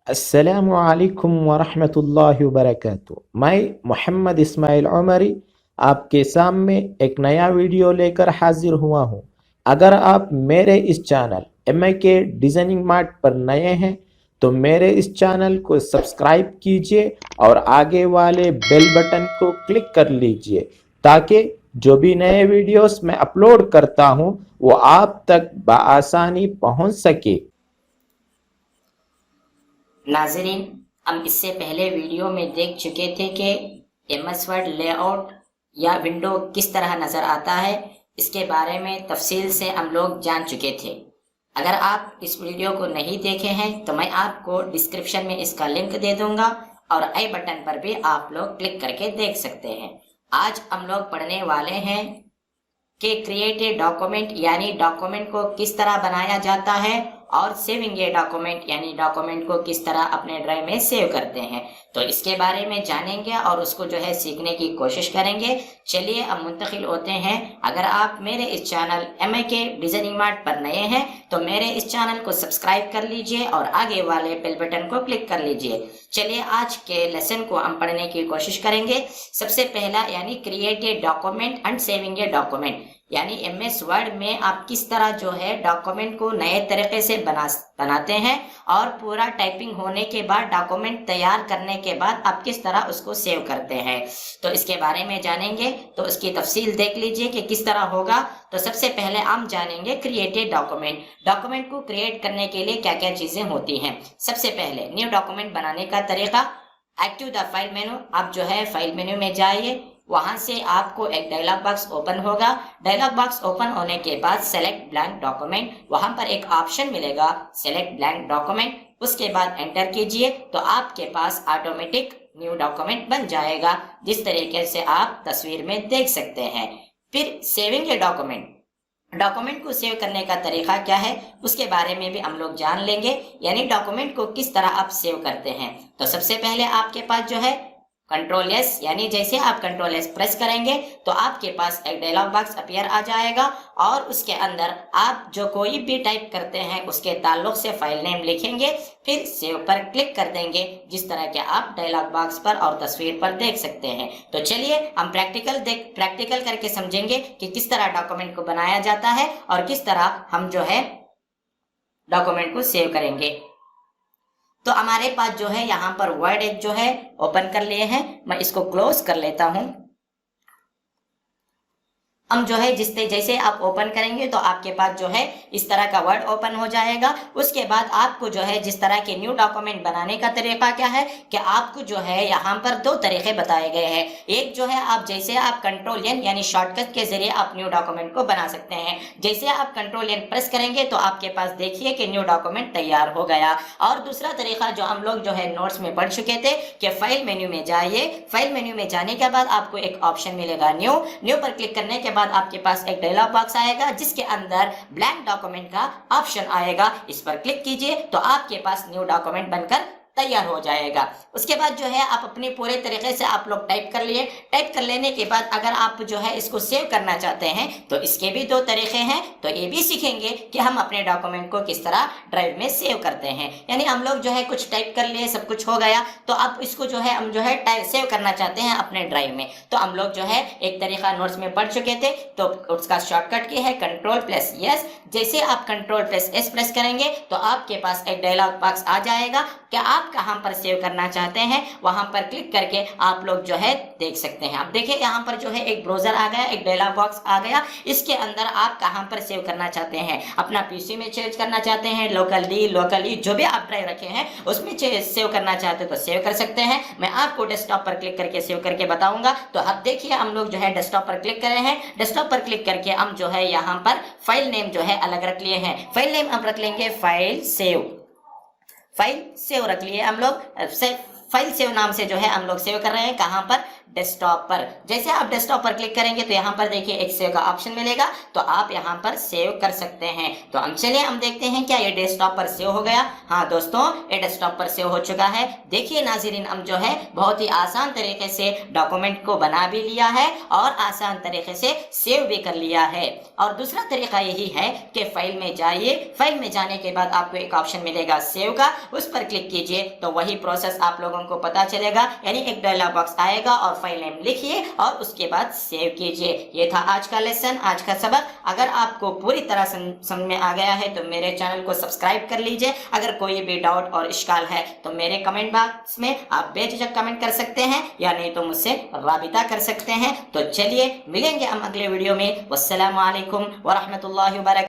अस्सलामु अलैकुम वरहमतुल्लाहि वबरकातुहू। मैं मोहम्मद इस्माइल उमरी आपके सामने एक नया वीडियो लेकर हाजिर हुआ हूँ। अगर आप मेरे इस चैनल MIK डिज़ाइनिंग मार्ट पर नए हैं तो मेरे इस चैनल को सब्सक्राइब कीजिए और आगे वाले बेल बटन को क्लिक कर लीजिए ताकि जो भी नए वीडियोस मैं अपलोड करता हूँ वो आप तक बआसानी पहुँच सके। नाजरीन, हम इससे पहले वीडियो में देख चुके थे कि MS वर्ड लेआउट या विंडो किस तरह नज़र आता है। इसके बारे में तफसील से हम लोग जान चुके थे। अगर आप इस वीडियो को नहीं देखे हैं तो मैं आपको डिस्क्रिप्शन में इसका लिंक दे दूंगा और आई बटन पर भी आप लोग क्लिक करके देख सकते हैं। आज हम लोग पढ़ने वाले हैं कि क्रिएट ए डॉक्यूमेंट यानी डॉक्यूमेंट को किस तरह बनाया जाता है और सेविंग ए डॉक्यूमेंट यानी डॉक्यूमेंट को किस तरह अपने ड्राइव में सेव करते हैं। तो इसके बारे में जानेंगे और उसको जो है सीखने की कोशिश करेंगे। चलिए अब मुंतकिल होते हैं। अगर आप मेरे इस चैनल MIK डिज़ाइनिंग मार्ट पर नए हैं तो मेरे इस चैनल को सब्सक्राइब कर लीजिए और आगे वाले बेल बटन को क्लिक कर लीजिए। चलिए आज के लेसन को हम पढ़ने की कोशिश करेंगे। सबसे पहला यानी create a document and saving a document यानी MS वर्ड में आप किस तरह जो है डॉक्यूमेंट को नए तरीके से बनाते हैं और पूरा टाइपिंग होने के बाद डॉक्यूमेंट तैयार करने के बाद आप किस तरह उसको सेव करते हैं। तो इसके बारे में जानेंगे। तो उसकी तफसील देख लीजिए कि किस तरह होगा। तो सबसे पहले हम जानेंगे क्रिएटेड डॉक्यूमेंट। डॉक्यूमेंट को क्रिएट करने के लिए क्या क्या चीजें होती हैं। सबसे पहले न्यू डॉक्यूमेंट बनाने का तरीका, एक्टिव द फाइल मेनू। आप जो है फाइल मेनू में जाइए, वहां से आपको एक डायलॉग बॉक्स ओपन होगा। डायलॉग बॉक्स ओपन होने के बाद सेलेक्ट ब्लैंक डॉक्यूमेंट, वहां पर एक ऑप्शन मिलेगा सेलेक्ट ब्लैंक डॉक्यूमेंट। उसके बाद एंटर कीजिए तो आपके पास ऑटोमेटिक न्यू डॉक्यूमेंट बन जाएगा, जिस तरीके से आप तस्वीर में देख सकते हैं। फिर सेविंग ए डॉक्यूमेंट, डॉक्यूमेंट को सेव करने का तरीका क्या है उसके बारे में भी हम लोग जान लेंगे, यानी डॉक्यूमेंट को किस तरह आप सेव करते हैं। तो सबसे पहले आपके पास जो है Ctrl+S, यानी जैसे आप Ctrl+S प्रेस करेंगे तो आपके पास एक डायलॉग बॉक्स अपीयर आ जाएगा और उसके अंदर आप जो कोई भी टाइप करते हैं उसके ताल्लुक से फाइल नेम लिखेंगे, फिर सेव पर क्लिक कर देंगे, जिस तरह के आप डायलॉग बॉक्स पर और तस्वीर पर देख सकते हैं। तो चलिए हम प्रैक्टिकल करके समझेंगे कि किस तरह डॉक्यूमेंट को बनाया जाता है और किस तरह हम जो है डॉक्यूमेंट को सेव करेंगे। तो हमारे पास जो है यहाँ पर वर्ड एक जो है ओपन कर लिए हैं। मैं इसको क्लोज कर लेता हूं। हम जो है जैसे आप ओपन करेंगे तो आपके पास जो है इस तरह का वर्ड ओपन हो जाएगा। उसके बाद आपको जो है जिस तरह के न्यू डॉक्यूमेंट बनाने का तरीका क्या है कि आपको जो है यहाँ पर दो तरीके बताए गए हैं। एक जो है आप जैसे आप Ctrl+N यानी शॉर्टकट के जरिए आप न्यू डॉक्यूमेंट को बना सकते हैं। जैसे आप Ctrl+N प्रेस करेंगे तो आपके पास देखिए कि न्यू डॉक्यूमेंट तैयार हो गया। और दूसरा तरीका जो हम लोग जो है नोट्स में पढ़ चुके थे कि फाइल मेन्यू में जाइए, फाइल मेन्यू में जाने के बाद आपको एक ऑप्शन मिलेगा न्यू पर क्लिक करने के बाद आपके पास एक डायलॉग बॉक्स आएगा जिसके अंदर ब्लैंक डॉक्यूमेंट का ऑप्शन आएगा। इस पर क्लिक कीजिए तो आपके पास न्यू डॉक्यूमेंट बनकर तैयार हो जाएगा। उसके बाद जो है आप अपने पूरे तरीके से आप लोग टाइप कर लिए। टाइप कर लेने के बाद अगर आप जो है इसको सेव करना चाहते हैं तो इसके भी दो तरीके हैं। तो ये भी सीखेंगे कि हम अपने डॉक्यूमेंट को किस तरह ड्राइव में सेव करते हैं। यानी हम लोग जो है कुछ टाइप कर लिए, सब कुछ हो गया, तो अब इसको जो है हम जो है सेव करना चाहते हैं अपने ड्राइव में। तो हम लोग जो है एक तरीका नोट्स में पढ़ चुके थे, तो उसका शॉर्टकट की है Ctrl+S। जैसे आप Ctrl+S प्रेस करेंगे तो आपके पास एक डायलॉग बॉक्स आ जाएगा कि आप कहां पर सेव करना चाहते हैं। वहां पर क्लिक करके आप लोग जो है देख सकते हैं। अब देखिए यहाँ पर जो है एक ब्राउजर आ गया, एक डायलॉग बॉक्स आ गया। इसके अंदर आप कहां पर सेव करना चाहते हैं, अपना PC में सेव करना चाहते हैं, लोकली जो भी आप ड्राइव रखे हैं उसमें सेव करना चाहते हैं तो सेव कर सकते हैं। मैं आपको डेस्कटॉप पर क्लिक करके सेव करके बताऊंगा। तो अब देखिए हम लोग जो है डेस्कटॉप पर क्लिक कर रहे हैं। डेस्कटॉप पर क्लिक करके हम जो है यहाँ पर फाइल नेम जो है अलग रख लिए हैं। फाइल नेम हम रख लेंगे फाइल सेव रख लिए हम लोग। फाइल सेव नाम से जो है हम लोग सेव कर रहे हैं। कहां पर? डेस्कटॉप पर। जैसे आप डेस्कटॉप पर क्लिक करेंगे तो यहाँ पर देखिए एक सेव का ऑप्शन मिलेगा, तो आप यहाँ पर सेव कर सकते हैं। तो हम चलिए हम देखते हैं क्या ये डेस्कटॉप पर सेव हो गया। हाँ दोस्तों, ये डेस्कटॉप पर सेव हो चुका है। देखिए नाज़रीन, हम जो है बहुत ही आसान तरीके से डॉक्यूमेंट को बना भी लिया है और आसान तरीके से सेव भी कर लिया है। और दूसरा तरीका यही है कि फाइल में जाइए, फाइल में जाने के बाद आपको एक ऑप्शन मिलेगा सेव का, उस पर क्लिक कीजिए तो वही प्रोसेस आप लोगों को पता चलेगा, यानी एक डायलॉग बॉक्स आएगा और फाइल नेम लिखिए और उसके बाद सेव कीजिए। ये था आज का लेसन, आज का सबक। अगर आपको पूरी तरह समझ में आ गया है तो मेरे चैनल को सब्सक्राइब कर लीजिए। अगर कोई भी डाउट और इश्काल है तो मेरे कमेंट बॉक्स में आप बेझिझक कमेंट कर सकते हैं, या नहीं तो मुझसे राबिता कर सकते हैं। तो चलिए मिलेंगे हम अगले वीडियो में। वस्सलामु अलैकुम व रहमतुल्लाहि व बरकातहू।